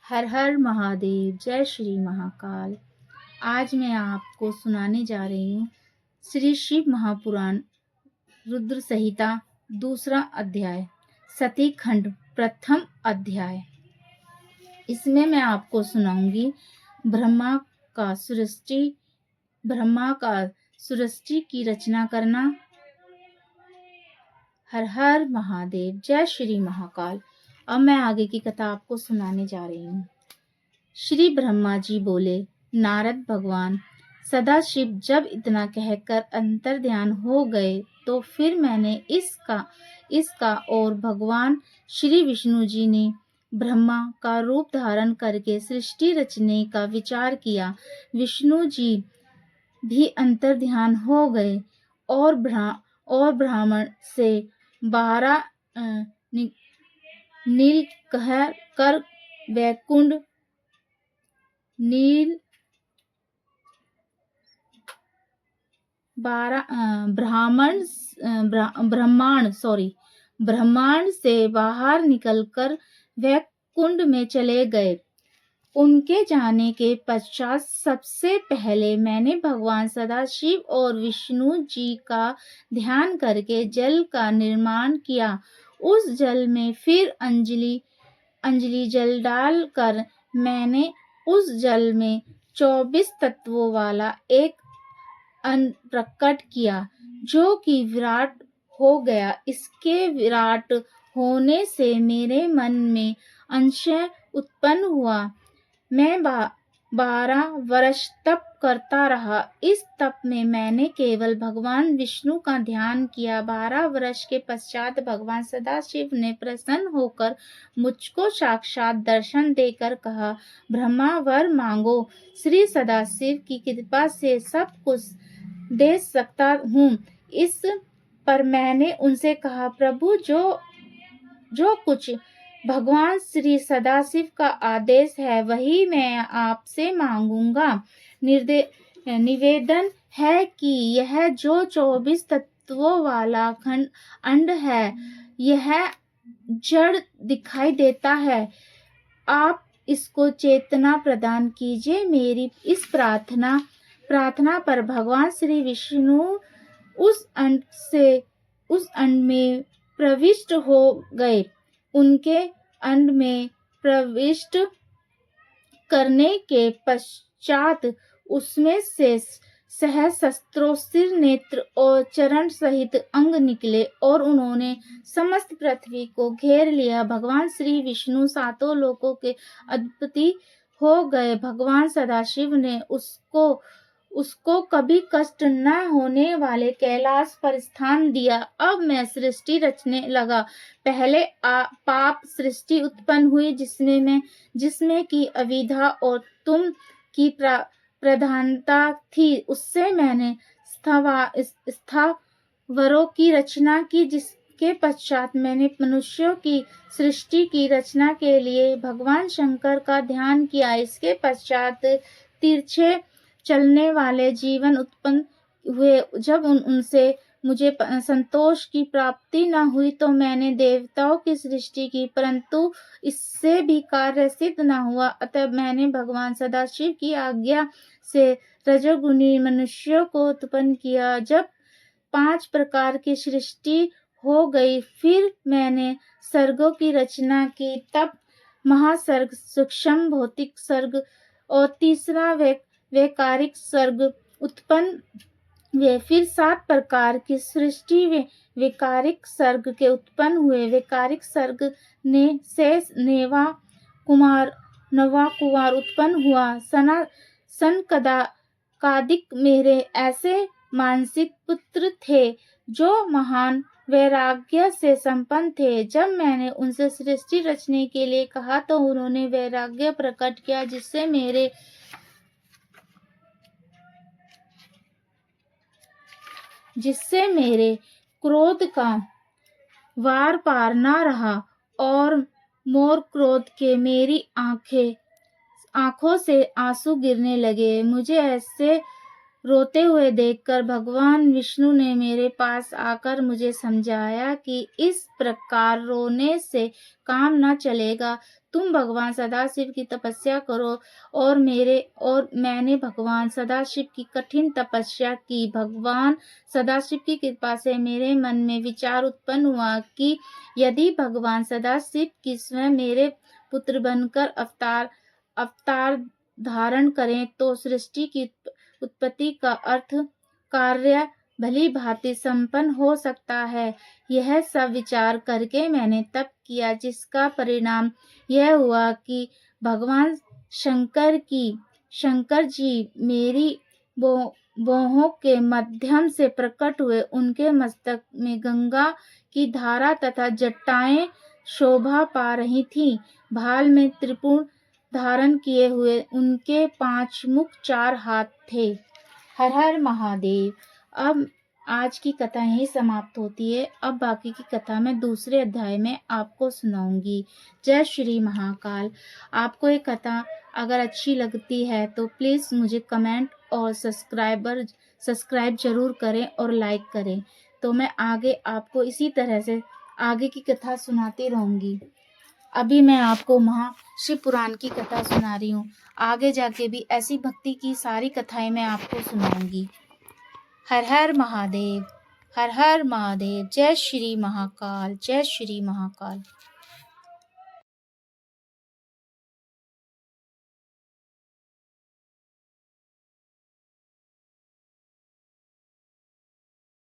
हर हर महादेव। जय श्री महाकाल। आज मैं आपको सुनाने जा रही हूँ श्री शिव महापुराण रुद्र संहिता दूसरा अध्याय सती खंड प्रथम अध्याय। इसमें मैं आपको सुनाऊंगी ब्रह्मा का सृष्टि की रचना करना। हर हर महादेव। जय श्री महाकाल। अब मैं आगे की कथा आपको सुनाने जा रही हूँ। श्री ब्रह्मा जी बोले, नारद भगवान, सदाशिव जब इतना कहकर अंतर ध्यान हो गए तो फिर मैंने इसका और भगवान श्री विष्णु जी ने ब्रह्मा का रूप धारण करके सृष्टि रचने का विचार किया। विष्णु जी भी अंतर ध्यान हो गए और ब्राह्मण से 12 नील कह कर वैकुंठ नील 12 ब्रह्मांड से बाहर निकलकर वैकुंठ में चले गए। उनके जाने के पश्चात सबसे पहले मैंने भगवान सदाशिव और विष्णु जी का ध्यान करके जल का निर्माण किया। उस जल में फिर अंजलि जल डालकर मैंने उस जल में 24 तत्वों वाला एक अन्न प्रकट किया, जो कि विराट हो गया। इसके विराट होने से मेरे मन में अंशय उत्पन्न हुआ। मैं 12 वर्ष तप करता रहा। इस तप में मैंने केवल भगवान विष्णु का ध्यान किया। 12 वर्ष के पश्चात भगवान सदाशिव ने प्रसन्न होकर मुझको साक्षात दर्शन देकर कहा, ब्रह्मा वर मांगो। श्री सदाशिव की कृपा से सब कुछ दे सकता हूँ। इस पर मैंने उनसे कहा, प्रभु, जो कुछ भगवान श्री सदाशिव का आदेश है वही मैं आपसे मांगूंगा। निवेदन है कि यह जो 24 तत्वों वाला अंड है, यह जड़ दिखाई देता है। आप इसको चेतना प्रदान कीजिए। मेरी इस प्रार्थना पर भगवान श्री विष्णु उस अंड में प्रविष्ट हो गए। उनके अंड में प्रविष्ट करने के पश्चात उसमें से सहस्त्रों सिर, नेत्र और चरण सहित अंग निकले और उन्होंने समस्त पृथ्वी को घेर लिया। भगवान श्री विष्णु सातों लोकों के अधिपति हो गए। भगवान सदाशिव ने उसको कभी कष्ट न होने वाले कैलाश पर स्थान दिया। अब मैं सृष्टि रचने लगा। पहले पाप सृष्टि उत्पन्न हुई, जिसमें की अविद्या और तुम की प्रधानता थी। उससे मैंने स्थावरों की रचना की, जिसके पश्चात मैंने मनुष्यों की सृष्टि की रचना के लिए भगवान शंकर का ध्यान किया। इसके पश्चात तिरछे चलने वाले जीवन उत्पन्न हुए। जब उनसे मुझे संतोष की प्राप्ति न हुई तो मैंने देवताओं की सृष्टि की, परंतु इससे भी कार्य सिद्ध न हुआ। अतः मैंने भगवान सदाशिव की आज्ञा से रजोगुणी मनुष्यों को उत्पन्न किया। जब 5 प्रकार की सृष्टि हो गई, फिर मैंने सर्गों की रचना की। तब महासर्ग, सूक्ष्म भौतिक सर्ग और तीसरा वैकारिक सर्ग उत्पन्न हुए। फिर 7 प्रकार की सृष्टि वैकारिक सर्ग के उत्पन्न हुए। वैकारिक सर्ग से नवा कुमार उत्पन्न हुआ। सनकादिक मेरे ऐसे मानसिक पुत्र थे जो महान वैराग्य से संपन्न थे। जब मैंने उनसे सृष्टि रचने के लिए कहा तो उन्होंने वैराग्य प्रकट किया, जिससे मेरे क्रोध का वार पार न रहा और मोर क्रोध के मेरी आंखों से आंसू गिरने लगे। मुझे ऐसे रोते हुए देखकर भगवान विष्णु ने मेरे पास आकर मुझे समझाया कि इस प्रकार रोने से काम न चलेगा। तुम भगवान सदाशिव की तपस्या करो और मैंने भगवान सदाशिव की कठिन तपस्या की। भगवान सदाशिव की कृपा से मेरे मन में विचार उत्पन्न हुआ कि यदि भगवान सदाशिव की स्वयं मेरे पुत्र बनकर अवतार धारण करें तो सृष्टि की उत्पत्ति का अर्थ कार्य भली भांति संपन्न हो सकता है। यह सब विचार करके मैंने तप किया, जिसका परिणाम यह हुआ कि भगवान शंकर जी मेरी बाहों के माध्यम से प्रकट हुए। उनके मस्तक में गंगा की धारा तथा जटाएं शोभा पा रही थीं। भाल में त्रिपुर धारण किए हुए उनके 5 मुख 4 हाथ थे। हर हर महादेव। अब आज की कथा यही समाप्त होती है। अब बाकी की कथा मैं दूसरे अध्याय में आपको सुनाऊंगी। जय श्री महाकाल। आपको ये कथा अगर अच्छी लगती है तो प्लीज़ मुझे कमेंट और सब्सक्राइब जरूर करें और लाइक करें, तो मैं आगे आपको इसी तरह से आगे की कथा सुनाती रहूंगी। अभी मैं आपको महाशिव पुराण की कथा सुना रही हूँ। आगे जाके भी ऐसी भक्ति की सारी कथाएं मैं आपको सुनाऊंगी। हर हर महादेव। हर हर महादेव। जय श्री महाकाल। जय श्री महाकाल।